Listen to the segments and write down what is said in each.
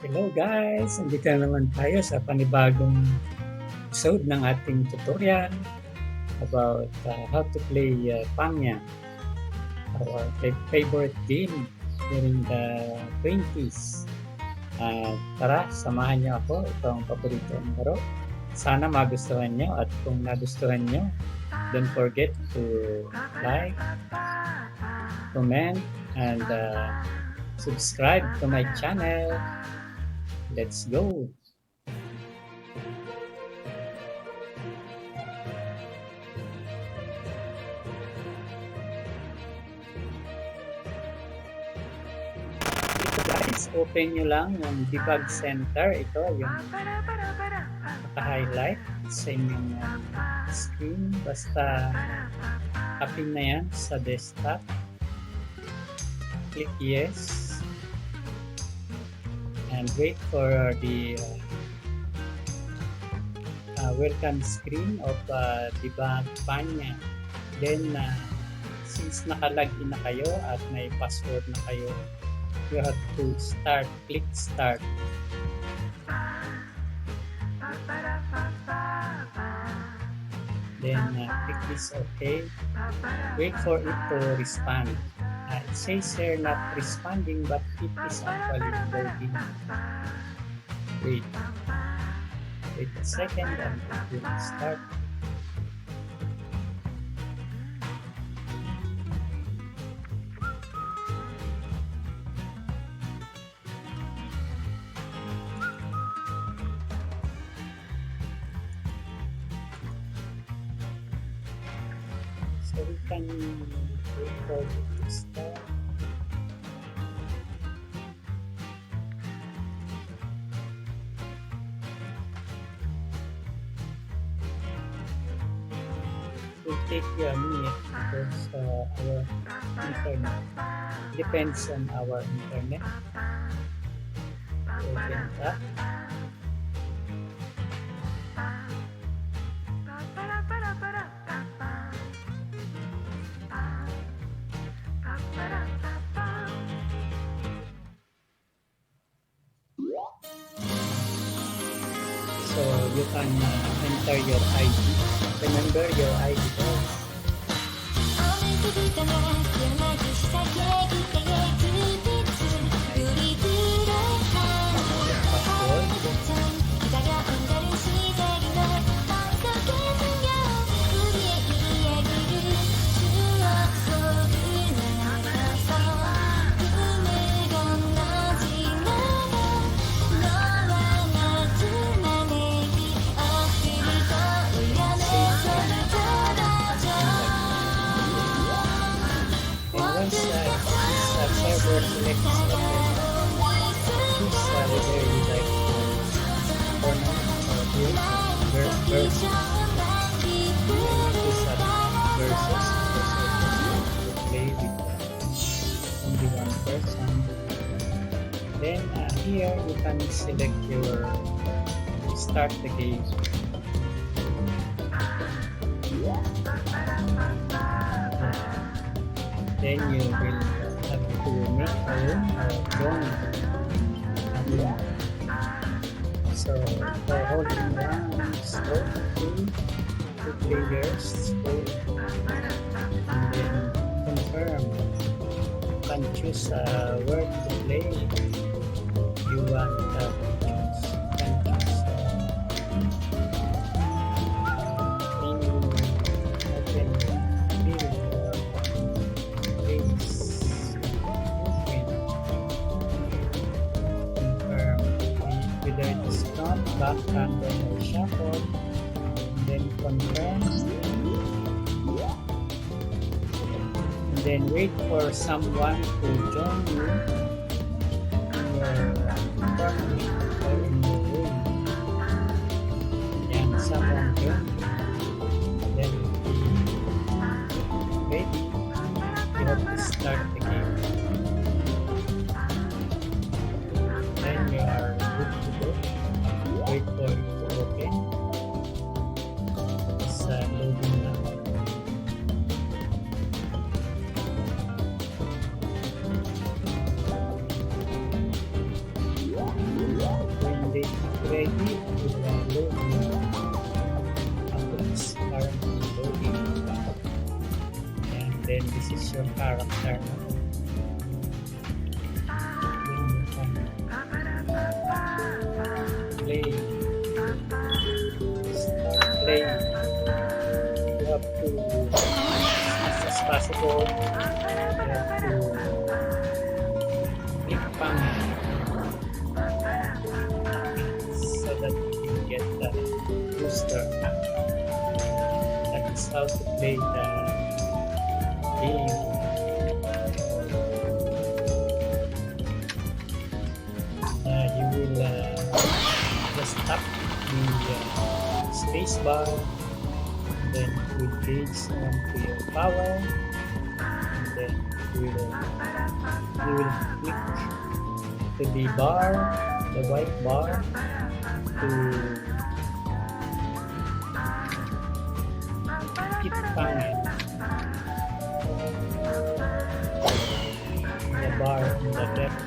Hello guys! Andito na naman tayo sa panibagong episode ng ating tutorial about how to play Pangya, our favorite game during the 20s. Tara, samahan niyo ako. Ito ang paborito ng laro. Sana magustuhan niyo, at kung nagustuhan niyo, don't forget to like, comment, and subscribe to my channel. Let's go! Ito guys, open nyo lang yung debug center. Ito yung naka-highlight sa inyong screen. Basta tapping na yan sa desktop. Click yes. And wait for the welcome screen of debug Pangya. Then, since nakalagin na kayo at may password na kayo, you have to click start. Then, click this OK. Wait for it to respond. It says here not responding, but it is actually loading. Wait a second and it will start. So we can wait for it to start. It will take you a minute because our internet depends on our internet. Open that. So you can enter your ID. Remember your ID guys. Server selects choose whether you like tournament or versus. Choose versus to play with only one person. Then here you can select your start the game. Then you will have to make a room or join a room. So for holding one, stroke 2 players, stroke, and then confirm. You can choose where to play. You want to choose. You can choose any open field or place. Whether it is front, back, random, or shuffle, and then confirm, and then wait for someone to join you in your tournament or in your room. And someone join you, then be ready. You have to start the game. Then you are good to go. Wait for it to open. It's loading now. choose your character. Then you can play. Start playing. You have to, as much as possible, you have to click Pangya so that you can get the booster. That is how to play the game. You will just tap the space bar, and then it will gauge onto your power, and then you will click to the bar, the white bar, to hit Pangya. The bar on the left.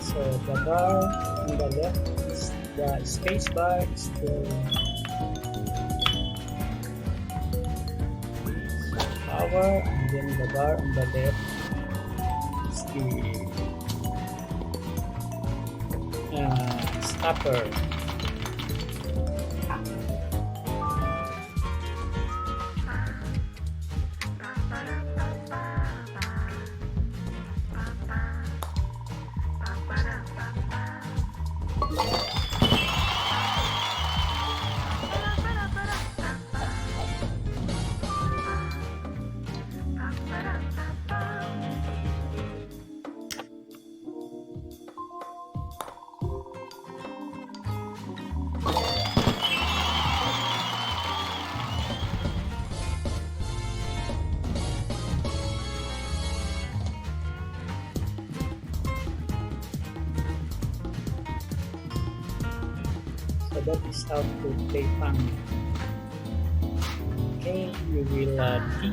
So the bar on the left is the space bar is the power, and then the bar on the left is the stopper. So that is how to play Pangya. Okay, you will T,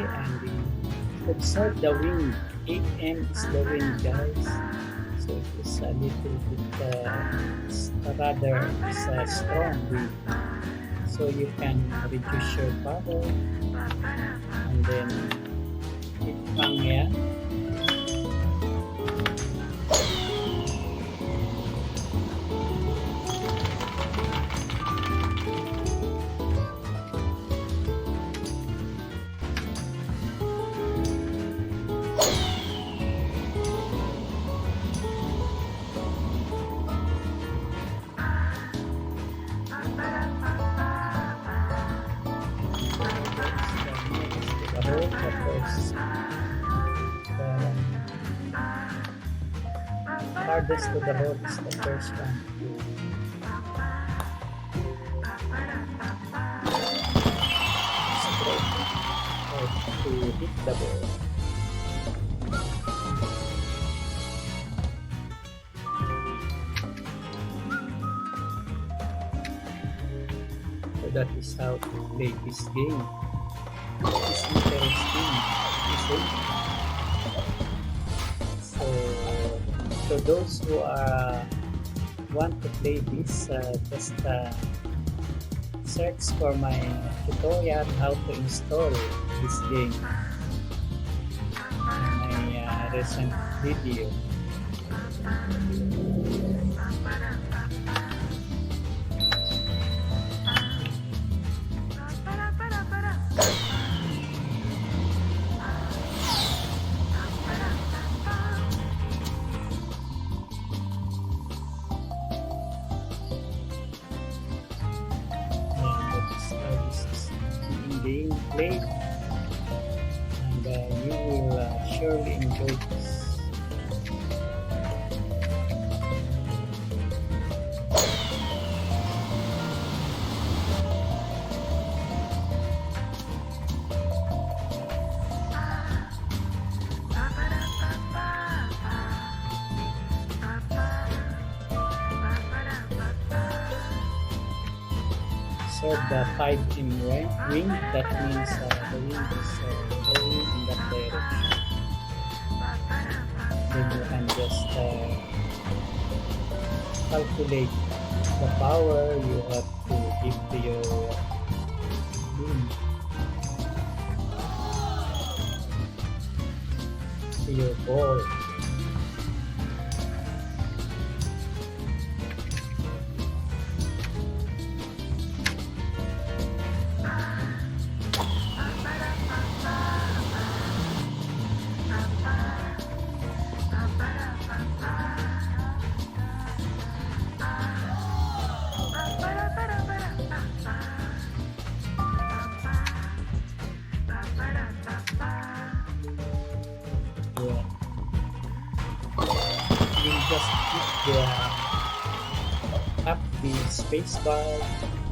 and observe the wind. 8M is the wind, guys. So it is a little bit rather it's a strong wind. So you can reduce your power, and then hit Pangya. Hardest to the road is the first one to stroke or to hit the ball. So that is how to play this game. It's interesting, isn't it? So those who want to play this, just search for my tutorial how to install this game in my recent video. Game play, and you will surely enjoy this. So the 5M wing, that means the wind is blowing in that direction. then you can just calculate the power you have to give to your beam, to your ball. Yeah. You just hit up the spacebar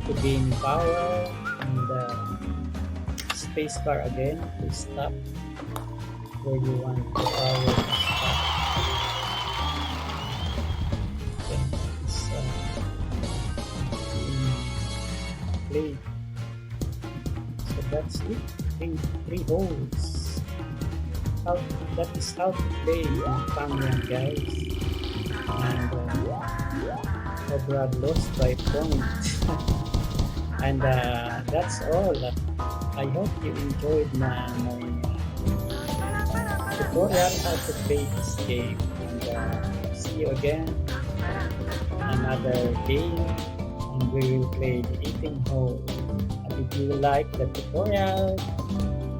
to gain power, and spacebar again to stop where you want the power to stop. Then it's in play. So that's it. Three holes. That is how to play Pangya, guys. And Obra lost by point. And that's all. I hope you enjoyed my tutorial how to play this game. And see you again another game, and we will play the 18 hole. And if you like the tutorial,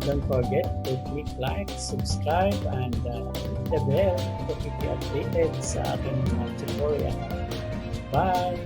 don't forget to click like, subscribe, and hit the bell to keep you updated sa aking mga tutorial. Bye!